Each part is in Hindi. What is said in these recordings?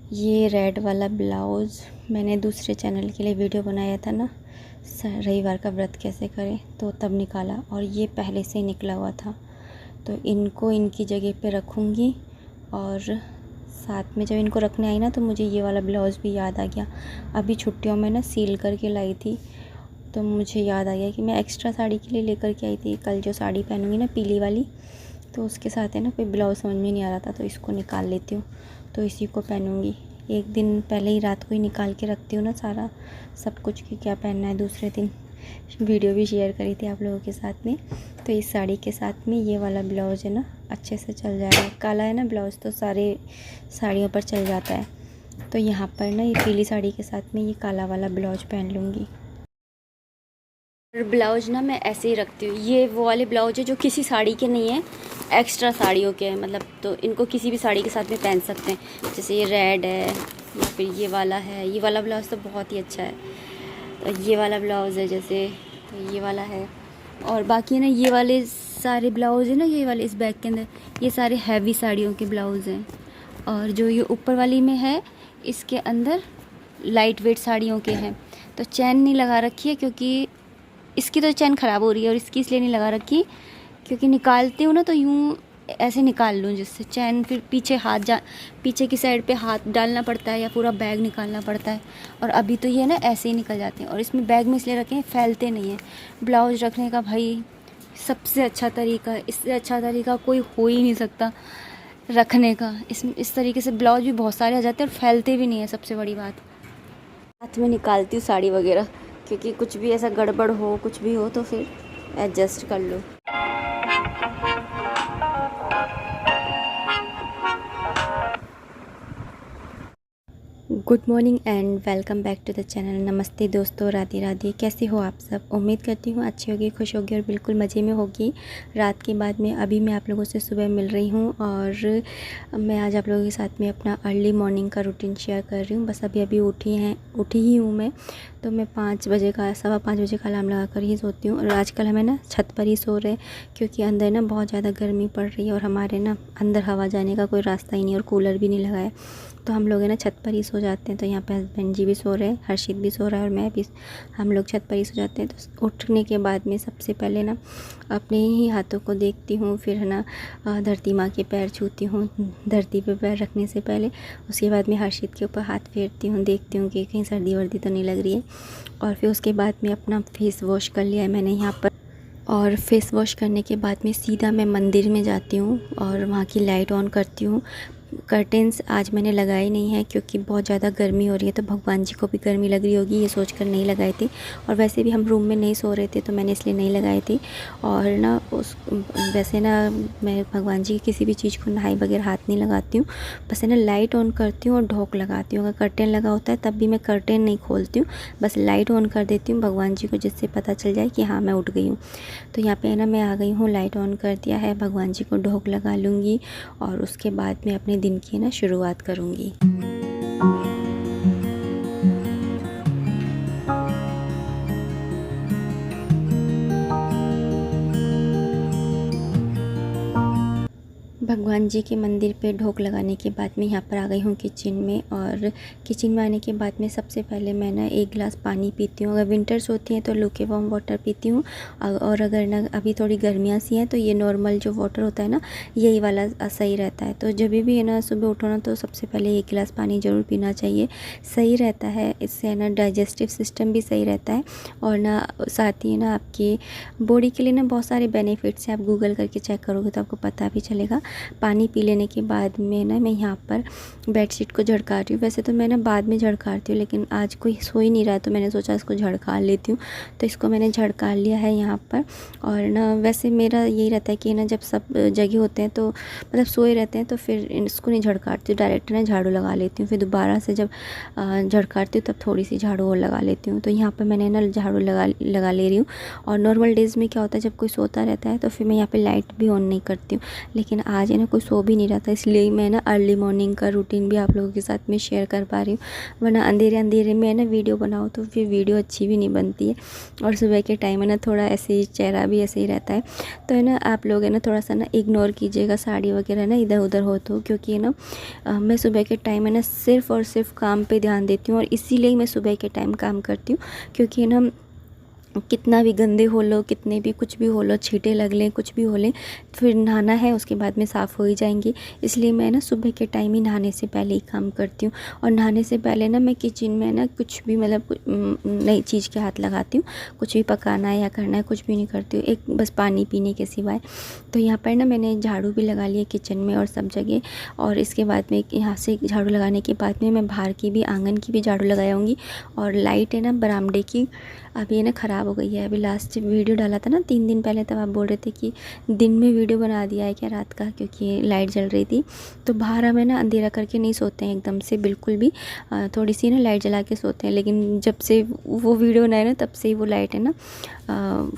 ये रेड वाला ब्लाउज़ मैंने दूसरे चैनल के लिए वीडियो बनाया था ना, रविवार का व्रत कैसे करें, तो तब निकाला और ये पहले से ही निकला हुआ था। तो इनको इनकी जगह पे रखूँगी और साथ में जब इनको रखने आई ना तो मुझे ये वाला ब्लाउज़ भी याद आ गया। अभी छुट्टियों में ना सील करके लाई थी, तो मुझे याद आ गया कि मैं एक्स्ट्रा साड़ी के लिए लेकर के आई थी। कल जो साड़ी पहनूँगी ना पीली वाली, तो उसके साथ है ना कोई ब्लाउज़ समझ में नहीं आ रहा था, तो इसको निकाल लेती हूँ, तो इसी को पहनूँगी। एक दिन पहले ही रात को ही निकाल के रखती हूँ ना सारा सब कुछ कि क्या पहनना है दूसरे दिन। वीडियो भी शेयर करी थी आप लोगों के साथ में। तो इस साड़ी के साथ में ये वाला ब्लाउज़ है ना अच्छे से चल जाएगा। काला है ना ब्लाउज़, तो सारे साड़ियों पर चल जाता है। तो यहाँ पर ना ये पीली साड़ी के साथ में ये काला वाला ब्लाउज पहन लूँगी। ब्लाउज ना मैं ऐसे ही रखती हूँ। ये वो वाले ब्लाउज है जो किसी साड़ी के नहीं है, एक्स्ट्रा साड़ियों के हैं, मतलब तो इनको किसी भी साड़ी के साथ में पहन सकते हैं। जैसे ये रेड है या फिर ये वाला है। ये वाला ब्लाउज़ तो बहुत ही अच्छा है। तो ये वाला ब्लाउज़ है जैसे, तो ये वाला है। और बाकी ना ये वाले सारे ब्लाउज़ है ना, ये वाले इस बैग के अंदर, ये सारे हैवी साड़ियों के ब्लाउज़ हैं। और जो ये ऊपर वाली में है, इसके अंदर लाइट वेट साड़ियों के हैं। तो चैन नहीं लगा रखी है, क्योंकि इसकी तो चैन ख़राब हो रही है, और इसकी इसलिए नहीं लगा रखी क्योंकि निकालती हूँ ना तो यूँ ऐसे निकाल लूँ, जिससे चैन फिर पीछे की साइड पे हाथ डालना पड़ता है या पूरा बैग निकालना पड़ता है। और अभी तो ये ना ऐसे ही निकल जाते हैं। और इसमें बैग में इसलिए रखे हैं, फैलते नहीं हैं। ब्लाउज रखने का भाई सबसे अच्छा तरीका, इससे अच्छा तरीका कोई हो ही नहीं सकता रखने का। इस तरीके से ब्लाउज भी बहुत सारे आ जाते हैं और फैलते भी नहीं है, सबसे बड़ी बात। हाथ में निकालती हूँ साड़ी वगैरह, क्योंकि कुछ भी ऐसा गड़बड़ हो, कुछ भी हो तो फिर एडजस्ट कर लो। Good morning and welcome back to the channel. नमस्ते दोस्तों, राधे राधे। कैसे हो आप सब? उम्मीद करती हूँ अच्छी होगी, खुश होगी और बिल्कुल मज़े में होगी। रात के बाद में अभी मैं आप लोगों से सुबह मिल रही हूँ और मैं आज आप लोगों के साथ में अपना अर्ली मॉर्निंग का रूटीन शेयर कर रही हूँ। बस अभी उठी ही हूँ मैं। तो मैं 5 बजे का 5:15 बजे का अलार्म लगा कर ही सोती हूँ। और आजकल हमें ना छत पर ही सो रहे हैं, क्योंकि अंदर ना बहुत ज़्यादा गर्मी पड़ रही है और हमारे ना अंदर हवा जाने का कोई रास्ता ही नहीं, और कूलर भी नहीं लगा है। तो हम लोग है ना छत पर ही सो जाते हैं। तो यहाँ पे हस्बैंड जी भी सो रहे हैं, हर्षित भी सो रहा है और मैं भी, हम लोग छत पर ही सो जाते हैं। तो उठने के बाद में सबसे पहले ना अपने ही हाथों को देखती हूँ, फिर है ना धरती माँ के पैर छूती हूँ धरती पे पैर रखने से पहले। उसके बाद में हर्षित के ऊपर हाथ फेरती हूँ, देखती हूँ कि कहीं सर्दी वर्दी तो नहीं लग रही है। और फिर उसके बाद में अपना फेस वॉश कर लिया है मैंने यहाँ पर। और फेस वॉश करने के बाद में सीधा मैं मंदिर में जाती हूँ और वहाँ की लाइट ऑन करती हूँ। कर्टेंस आज मैंने लगाए नहीं है, क्योंकि बहुत ज़्यादा गर्मी हो रही है, तो भगवान जी को भी गर्मी लग रही होगी ये सोचकर नहीं लगाए थे। और वैसे भी हम रूम में नहीं सो रहे थे, तो मैंने इसलिए नहीं लगाए थे। और ना वैसे ना मैं भगवान जी की किसी भी चीज़ को नहाई बगैर हाथ नहीं लगाती हूँ। बस है ना लाइट ऑन करती हूँ और ढोक लगाती हूँ। अगर कर्टेन लगा होता है तब भी मैं कर्टेन नहीं खोलती हूँ, बस लाइट ऑन कर देती हूँ भगवान जी को, जिससे पता चल जाए कि हाँ मैं उठ गई हूँ। तो यहाँ पे है ना मैं आ गई हूँ, लाइट ऑन कर दिया है, भगवान जी को ढोक लगा लूँगी और उसके बाद मैं अपने दिन की ना शुरुआत करूँगी। भगवान जी के मंदिर पे ढोक लगाने के बाद में यहाँ पर आ गई हूँ किचन में। और किचन में आने के बाद में सबसे पहले मैं ना 1 गिलास पानी पीती हूँ। अगर विंटर्स होती हैं तो लूके वार्म वाटर पीती हूँ, और अगर ना अभी थोड़ी गर्मियाँ सी हैं तो ये नॉर्मल जो वाटर होता है ना, यही वाला सही रहता है। तो जब भी है ना सुबह उठो ना, तो सबसे पहले 1 गिलास पानी ज़रूर पीना चाहिए, सही रहता है। इससे ना डाइजेस्टिव सिस्टम भी सही रहता है, और ना साथ ही ना आपकी बॉडी के लिए ना बहुत सारे बेनिफिट्स हैं। आप गूगल करके चेक करोगे तो आपको पता भी चलेगा। पानी पी लेने के बाद में ना मैं यहाँ पर बेडशीट को झड़का रही हूँ। वैसे तो मैं ना बाद में झड़काती हूँ, लेकिन आज कोई सो ही नहीं रहा, तो मैंने सोचा इसको झड़का लेती हूँ। तो इसको मैंने झड़का लिया है यहाँ पर। और ना वैसे मेरा यही रहता है कि ना जब सब जगह होते हैं तो मतलब सोए रहते हैं, तो फिर इसको नहीं झड़काती हूँ, डायरेक्ट ना झाड़ू लगा लेती हूँ। फिर दोबारा से जब झड़काती हूँ तब थोड़ी सी झाड़ू और लगा लेती हूँ। तो यहाँ पर मैंने ना झाड़ू लगा ले रही हूँ। और नॉर्मल डेज़ में क्या होता है, जब कोई सोता रहता है तो फिर मैं यहाँ पर लाइट भी ऑन नहीं करती हूँ। लेकिन आज है ना कोई सो भी नहीं रहा था, इसलिए मैं ना अर्ली मॉर्निंग का रूटीन भी आप लोगों के साथ में शेयर कर पा रही हूँ। वरना अंधेरे अंधेरे में ना वीडियो बनाओ तो फिर वीडियो अच्छी भी नहीं बनती है, और सुबह के टाइम है ना थोड़ा ऐसे ही चेहरा भी ऐसे ही रहता है। तो है ना आप लोग है ना थोड़ा सा ना इग्नोर कीजिएगा साड़ी वगैरह ना इधर उधर हो तो, क्योंकि है ना मैं सुबह के टाइम है ना सिर्फ़ और सिर्फ काम पे ध्यान देती हूँ, और इसीलिए मैं सुबह के टाइम काम करती हूँ। क्योंकि है ना कितना भी गंदे हो लो, कितने भी कुछ भी हो लो, छींटे लग लें, कुछ भी हो लें, फिर नहाना है उसके बाद में साफ़ हो ही जाएंगी। इसलिए मैं ना सुबह के टाइम ही नहाने से पहले ही काम करती हूँ। और नहाने से पहले ना मैं किचन में ना कुछ भी मतलब नई चीज़ के हाथ लगाती हूँ, कुछ भी पकाना है या करना है कुछ भी नहीं करती हूँ, एक बस पानी पीने के सिवाय। तो यहाँ पर ना मैंने झाड़ू भी लगा लिया किचन में और सब जगह, और इसके बाद में यहाँ से झाड़ू लगाने के बाद में मैं बाहर की भी, आंगन की भी झाड़ू लगाऊंगी। और लाइट है ना बरामदे की अभी है ना ख़राब हो गई है। अभी लास्ट वीडियो डाला था ना 3 दिन पहले, तब आप बोल रहे थे कि दिन में वीडियो बना दिया है क्या रात का, क्योंकि लाइट जल रही थी। तो बाहर हमें ना अंधेरा करके नहीं सोते हैं एकदम से बिल्कुल भी, थोड़ी सी ना लाइट जला के सोते हैं। लेकिन जब से वो वीडियो बनाए ना तब से ही वो लाइट है ना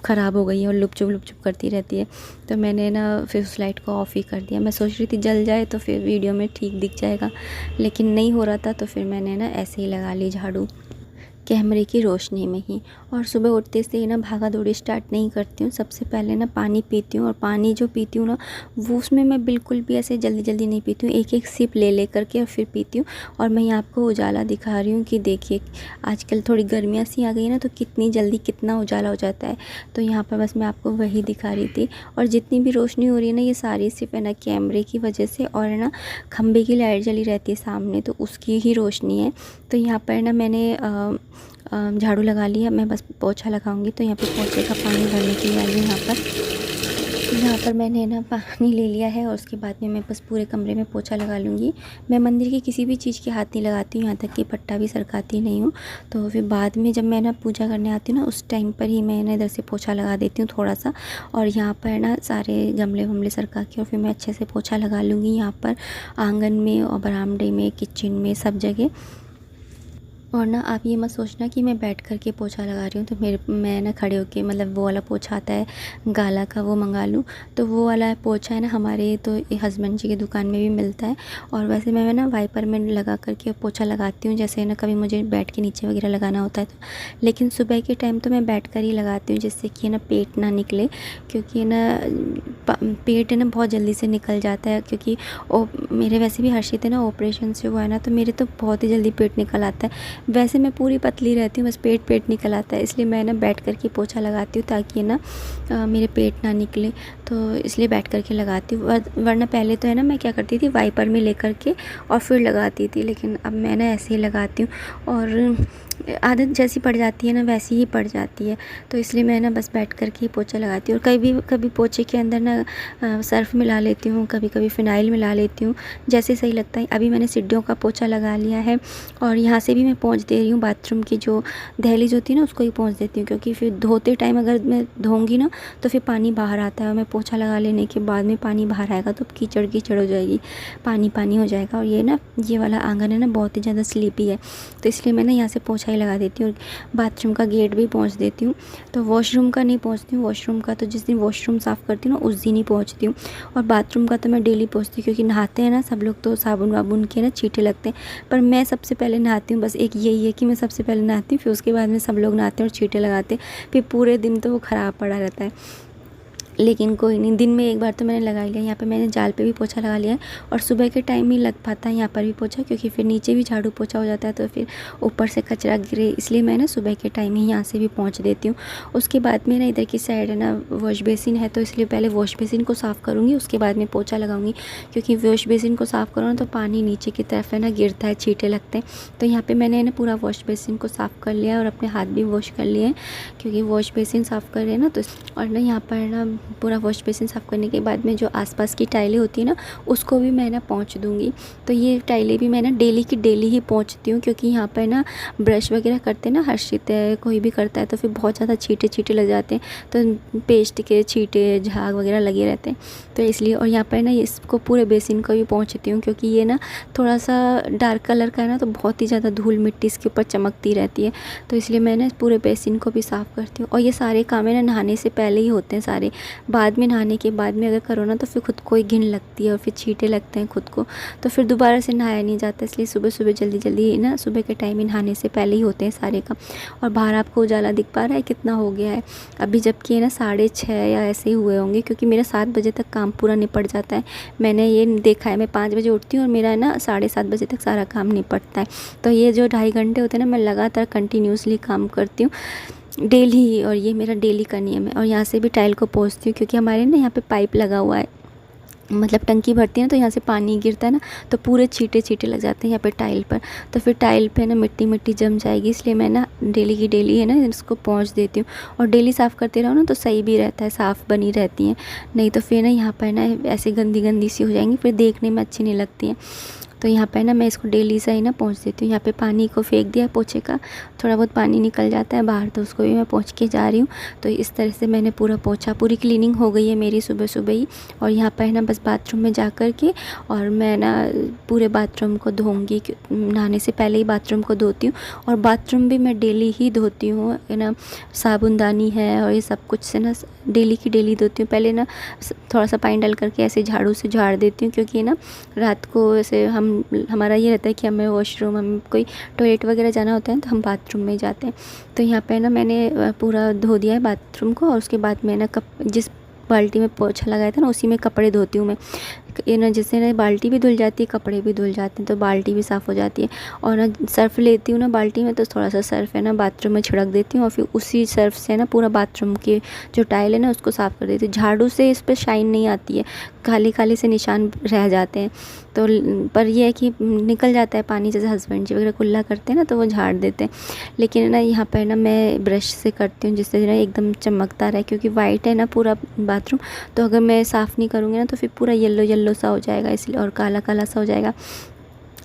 ख़राब हो गई है और लुप चुप करती रहती है। तो मैंने ना फिर उस लाइट को ऑफ़ ही कर दिया। मैं सोच रही थी जल जाए तो फिर वीडियो में ठीक दिख जाएगा, लेकिन नहीं हो रहा था, तो फिर मैंने ना ऐसे ही लगा ली झाड़ू कैमरे की रोशनी में ही। और सुबह उठते से ही ना भागा दौड़ी स्टार्ट नहीं करती हूँ। सबसे पहले ना पानी पीती हूँ, और पानी जो पीती हूँ ना वो उसमें मैं बिल्कुल भी ऐसे जल्दी जल्दी नहीं पीती हूँ, एक एक सिप ले करके और फिर पीती हूँ। और मैं यहाँ आपको उजाला दिखा रही हूँ कि देखिए आजकल थोड़ी गर्मियाँ सी आ गई है ना, तो कितनी जल्दी कितना उजाला हो जाता है। तो यहाँ पर बस मैं आपको वही दिखा रही थी। और जितनी भी रोशनी हो रही है ना ये सारी सिर्फ है ना कैमरे की वजह से, और है ना खंबे की लाइट जली रहती है सामने, तो उसकी ही रोशनी है। तो यहाँ पर ना मैंने झाड़ू लगा लिया, मैं बस पोछा लगाऊंगी। तो यहाँ पे पोछे का पानी भरने के लिए आई हूँ। यहाँ पर मैंने ना पानी ले लिया है, और उसके बाद में मैं बस पूरे कमरे में पोछा लगा लूँगी। मैं मंदिर की किसी भी चीज़ के हाथ नहीं लगाती हूँ, यहाँ तक कि पट्टा भी सरकाती नहीं हूँ। तो फिर बाद में जब मैं ना पूजा करने आती हूँ ना उस टाइम पर ही मैं ना इधर से पोछा लगा देती हूँ थोड़ा सा। और यहाँ पर ना सारे गमले वमले सरका के और फिर मैं अच्छे से पोछा लगा लूँगी, यहाँ पर आँगन में और बरामदे में, किचन में, सब जगह। और ना आप ये मत सोचना कि मैं बैठ कर के पोछा लगा रही हूँ तो मैं ना खड़े होके मतलब वो वाला पोछा आता है गाला का, वो मंगा लूँ। तो वो वाला पोछा है ना हमारे तो हस्बैंड जी की दुकान में भी मिलता है। और वैसे मैं ना वाइपर में लगा करके पोछा लगाती हूँ, जैसे ना कभी मुझे बैठ के नीचे वगैरह लगाना होता है तो। लेकिन सुबह के टाइम तो मैं बैठ कर ही लगाती हूँ, जिससे कि ना पेट ना निकले, क्योंकि ना पेट है ना बहुत जल्दी से निकल जाता है। क्योंकि मेरे वैसे भी हर्षित है ना ऑपरेशन से हुआ है ना, तो मेरे तो बहुत ही जल्दी पेट निकल आता है। वैसे मैं पूरी पतली रहती हूँ, बस पेट निकल आता है, इसलिए मैं ना बैठ कर के पोछा लगाती हूँ ताकि ना मेरे पेट ना निकले। तो इसलिए बैठ कर के लगाती हूँ। वरना पहले तो है ना मैं क्या करती थी वाइपर में लेकर के और फिर लगाती थी, लेकिन अब मैं ना ऐसे ही लगाती हूँ। और आदत जैसी पड़ जाती है ना वैसी ही पड़ जाती है, तो इसलिए मैं ना बस बैठ कर के ही पोछा लगाती हूँ। और कभी पोछे के अंदर ना सर्फ़ मिला लेती हूँ, कभी कभी फ़िनाइल मिला लेती हूँ, जैसे सही लगता है। अभी मैंने सीढ़ियों का पोछा लगा लिया है, और यहाँ से भी मैं पोंछ दे रही हूँ। बाथरूम की जो दहलीज होती है ना उसको ही पोंछ देती हूँ, क्योंकि फिर धोते टाइम अगर मैं धोऊँगी ना तो फिर पानी बाहर आता है, और मैं पोछा लगा लेने के बाद में पानी बाहर आएगा तो कीचड़ कीचड़ हो जाएगी, पानी हो जाएगा। और ये वाला आंगन है ना बहुत ही ज़्यादा स्लीपी है, तो इसलिए मैं ना यहाँ से पोछा ही लगा देती हूँ। बाथरूम का गेट भी पोंछ देती हूँ। तो वॉशरूम का नहीं पोंछती हूँ, वॉशरूम का तो जिस दिन वॉशरूम साफ़ करती हूँ ना उस दिन ही पोंछती हूँ। और बाथरूम का तो मैं डेली पोंछती हूँ, क्योंकि नहाते हैं ना सब लोग तो साबुन वाबुन के ना छींटे लगते हैं, पर मैं सबसे पहले नहाती हूँ। बस एक यही है कि मैं सबसे पहले नहाती हूँ, फिर उसके बाद में सब लोग नहाते हैं और छींटे लगाते हैं, फिर पूरे दिन तो वो ख़राब पड़ा रहता है। लेकिन कोई नहीं, दिन में एक बार तो मैंने लगा लिया। यहाँ पे मैंने जाल पे भी पोछा लगा लिया है, और सुबह के टाइम ही लग पाता है यहाँ पर भी पोछा, क्योंकि फिर नीचे भी झाड़ू पोछा हो जाता है तो फिर ऊपर से कचरा गिरे, इसलिए मैं ना सुबह के टाइम ही यहाँ से भी पोंछ देती हूँ। उसके बाद में ना इधर की साइड है ना वॉश बेसिन है, तो इसलिए पहले वॉश बेसिन को साफ़ करूँगी, उसके बाद में पोछा लगाऊँगी। क्योंकि वॉश बेसिन को साफ़ करो ना तो पानी नीचे की तरफ है ना गिरता है, छींटे लगते हैं। तो यहाँ पर मैंने ना पूरा वॉश बेसिन को साफ़ कर लिया और अपने हाथ भी वॉश कर लिए हैं, क्योंकि वॉश बेसिन साफ़ कर रहे हैं ना तो। और ना यहाँ पर ना पूरा वॉश बेसिन साफ़ करने के बाद में जो आसपास की टाइलें होती है ना उसको भी मैं ना पोंछ दूँगी। तो ये टाइलें भी मैं ना डेली की डेली ही पोंछती हूँ, क्योंकि यहाँ पर ना ब्रश वगैरह करते हैं ना, हर्षित है कोई भी करता है तो फिर बहुत ज़्यादा छींटे लग जाते हैं, तो पेस्ट के छींटे झाग वगैरह लगे रहते हैं, तो इसलिए। और यहाँ पर ना इसको पूरे बेसिन को भी पोंछती हूँ, क्योंकि ये ना थोड़ा सा डार्क कलर का है ना, तो बहुत ही ज़्यादा धूल मिट्टी इसके ऊपर चमकती रहती है, तो इसलिए मैं ना पूरे बेसिन को भी साफ़ करती हूँ। और ये सारे काम है ना नहाने से पहले ही होते हैं सारे। बाद में नहाने के बाद में अगर करो ना तो फिर खुद को ही घिन लगती है और फिर छींटे लगते हैं खुद को, तो फिर दोबारा से नहाया नहीं जाता। इसलिए सुबह सुबह जल्दी जल्दी ना सुबह के टाइम ही नहाने से पहले ही होते हैं सारे काम। और बाहर आपको उजाला दिख पा रहा है कितना हो गया है अभी, जबकि है ना 6:30 या ऐसे ही हुए होंगे, क्योंकि मेरा 7 बजे तक काम पूरा निपट जाता है। मैंने ये देखा है, मैं 5 बजे उठती हूँ और मेरा ना 7:30 बजे तक सारा काम निपटता है। तो ये जो 2.5 घंटे होते हैं ना, मैं लगातार कंटिन्यूसली काम करती हूँ डेली, और ये मेरा डेली का नियम है। और यहाँ से भी टाइल को पोंछती हूँ, क्योंकि हमारे ना यहाँ पे पाइप लगा हुआ है, मतलब टंकी भरती है ना, तो यहाँ से पानी गिरता है ना, तो पूरे छींटे छींटे लग जाते हैं यहाँ पे टाइल पर। तो फिर टाइल पे ना मिट्टी मिट्टी जम जाएगी, इसलिए मैं ना डेली की डेली है ना इसको पोंछ देती हूँ। और डेली साफ़ करते रहो ना तो सही भी रहता है, साफ़ बनी रहती हैं। नहीं तो फिर ना यहाँ पर ना ऐसे गंदी गंदी सी हो जाएंगी, फिर देखने में अच्छी नहीं लगती हैं। तो यहाँ पे ना मैं इसको डेली से ही ना पोंछ देती हूँ। यहाँ पे पानी को फेंक दिया पोछे का, थोड़ा बहुत पानी निकल जाता है बाहर, तो उसको भी मैं पोंछ के जा रही हूँ। तो इस तरह से मैंने पूरा पोछा, पूरी क्लीनिंग हो गई है मेरी सुबह सुबह ही। और यहाँ पर ना बस बाथरूम में जा कर के और मैं ना पूरे बाथरूम को धोऊँगी, नहाने से पहले ही बाथरूम को धोती हूँ। और बाथरूम भी मैं डेली ही धोती हूँ, है ना, साबुनदानी है और ये सब कुछ से ना डेली की डेली धोती हूँ। पहले ना थोड़ा सा पानी डाल करके ऐसे झाड़ू से झाड़ देती हूँ, क्योंकि ना रात को ऐसे हमारा ये रहता है कि हमें वॉशरूम, हमें कोई टॉयलेट वगैरह जाना होता है तो हम बाथरूम में ही जाते हैं। तो यहाँ पे ना मैंने पूरा धो दिया है बाथरूम को, और उसके बाद मैं ना जिस बाल्टी में पोछा लगाया था ना उसी में कपड़े धोती हूँ मैं। ये ना जिससे ना बाल्टी भी धुल जाती है, कपड़े भी धुल जाते हैं, तो बाल्टी भी साफ़ हो जाती है। और ना सर्फ़ लेती हूँ ना बाल्टी में, तो थोड़ा सा सर्फ़ है ना बाथरूम में छिड़क देती हूँ, और फिर उसी सर्फ़ से ना पूरा बाथरूम के जो टाइल है ना उसको साफ़ कर देती हूँ। झाड़ू से इस पर शाइन नहीं आती है, काले काले से निशान रह जाते हैं। तो पर यह है कि निकल जाता है पानी, जैसे हस्बैंड जी वगैरह कुल्ला करते हैं ना तो वो झाड़ देते हैं। लेकिन ना यहाँ पर ना मैं ब्रश से करती हूँ, जिससे ना एकदम चमकता रहे, क्योंकि वाइट है ना पूरा बाथरूम, तो अगर मैं साफ़ नहीं करूँगी ना तो फिर पूरा येलो येलो सा हो जाएगा, इसलिए, और काला काला सा हो जाएगा।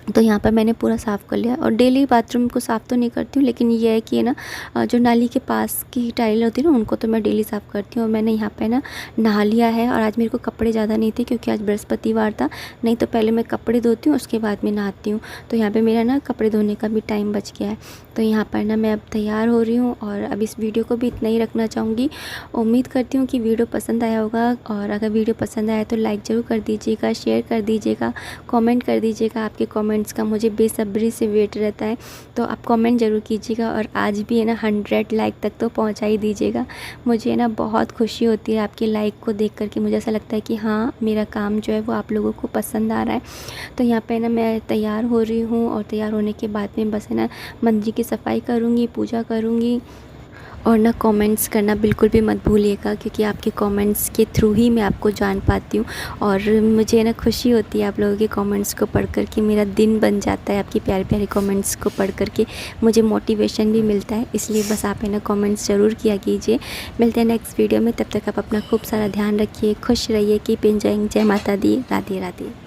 तो यहाँ पर मैंने पूरा साफ़ कर लिया। और डेली बाथरूम को साफ़ तो नहीं करती हूँ, लेकिन ये है कि ना जो नाली के पास की टाइल होती है ना उनको तो मैं डेली साफ़ करती हूँ। और मैंने यहाँ पे ना नहा लिया है, और आज मेरे को कपड़े ज़्यादा नहीं थे क्योंकि आज बृहस्पतिवार था। नहीं तो पहले मैं कपड़े धोती हूँ उसके बाद में नहाती हूँ। तो यहाँ पर मेरा ना कपड़े धोने का भी टाइम बच गया है। तो यहाँ पर ना मैं अब तैयार हो रही हूँ, और अब इस वीडियो को भी इतना ही रखना चाहूँगी। उम्मीद करती हूँ कि वीडियो पसंद आया होगा, और अगर वीडियो पसंद आया तो लाइक ज़रूर कर दीजिएगा, शेयर कर दीजिएगा, कमेंट कर दीजिएगा। आपके कमेंट्स का मुझे बेसब्री से वेट रहता है, तो आप कमेंट ज़रूर कीजिएगा। और आज भी है ना 100 लाइक तक तो पहुँचा ही दीजिएगा। मुझे ना बहुत खुशी होती है आपके लाइक को देख करके, मुझे ऐसा लगता है कि हाँ मेरा काम जो है वो आप लोगों को पसंद आ रहा है। तो यहाँ पे ना मैं तैयार हो रही हूँ, और तैयार होने के बाद में बस है ना मंदिर की सफाई करूँगी, पूजा करूँगी। और ना कमेंट्स करना बिल्कुल भी मत भूलिएगा, क्योंकि आपके कमेंट्स के थ्रू ही मैं आपको जान पाती हूँ। और मुझे ना खुशी होती है आप लोगों के कमेंट्स को पढ़ कर के, मेरा दिन बन जाता है आपकी प्यारे प्यारे कमेंट्स को पढ़ कर के, मुझे मोटिवेशन भी मिलता है। इसलिए बस आप है ना कमेंट्स ज़रूर किया कीजिए। मिलते हैं नेक्स्ट वीडियो में, तब तक आप अपना खूब सारा ध्यान रखिए, खुश रहिए, कीप एंजॉइंग। जय माता दी, राधे राधे।